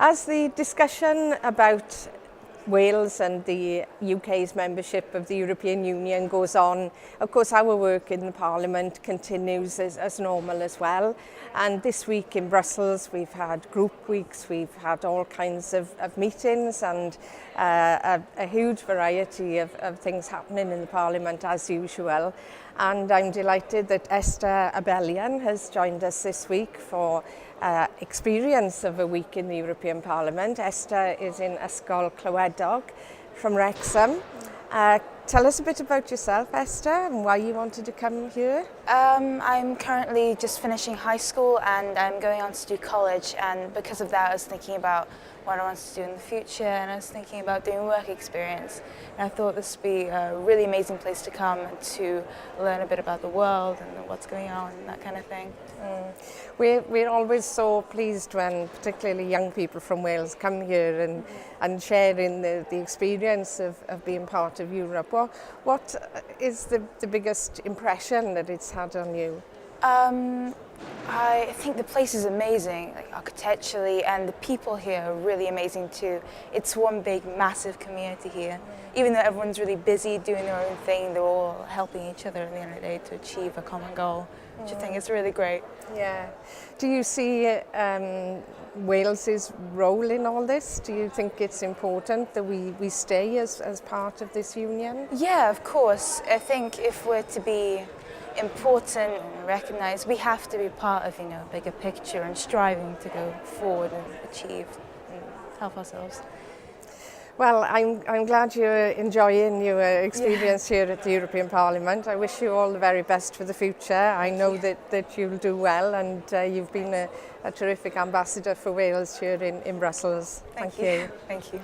As the discussion about Wales and the UK's membership of the European Union goes on, of course our work in the Parliament continues as normal as well. And this week in Brussels we've had group weeks, we've had all kinds of meetings and a huge variety of things happening in the Parliament as usual. And I'm delighted that Esther Abelian has joined us this week for experience of a week in the European Parliament. Esther is in Ysgol Clywedog from Wrexham. Tell us a bit about yourself, Esther, and why you wanted to come here. I'm currently just finishing high school and I'm going on to do college, and because of that I was thinking about what I wanted to do in the future, and I was thinking about doing work experience, and I thought this would be a really amazing place to come and to learn a bit about the world and what's going on and that kind of thing. We're always so pleased when particularly young people from Wales come here and share in the experience of being part of Europe. What is the biggest impression that it's had on you? I think the place is amazing, like architecturally, and the people here are really amazing too. It's one big, massive community here. Even though everyone's really busy doing their own thing, they're all helping each other at the end of the day to achieve a common goal, which I think is really great. Yeah. Do you see Wales's role in all this? Do you think it's important that we stay as part of this union? Yeah, of course. I think if we're to be important and recognised, we have to be part of, a bigger picture and striving to go forward and achieve and help ourselves. Well, I'm glad you're enjoying your experience here at the European Parliament. I wish you all the very best for the future. I know that you'll do well, and you've been a terrific ambassador for Wales here in Brussels. Thank you. Thank you.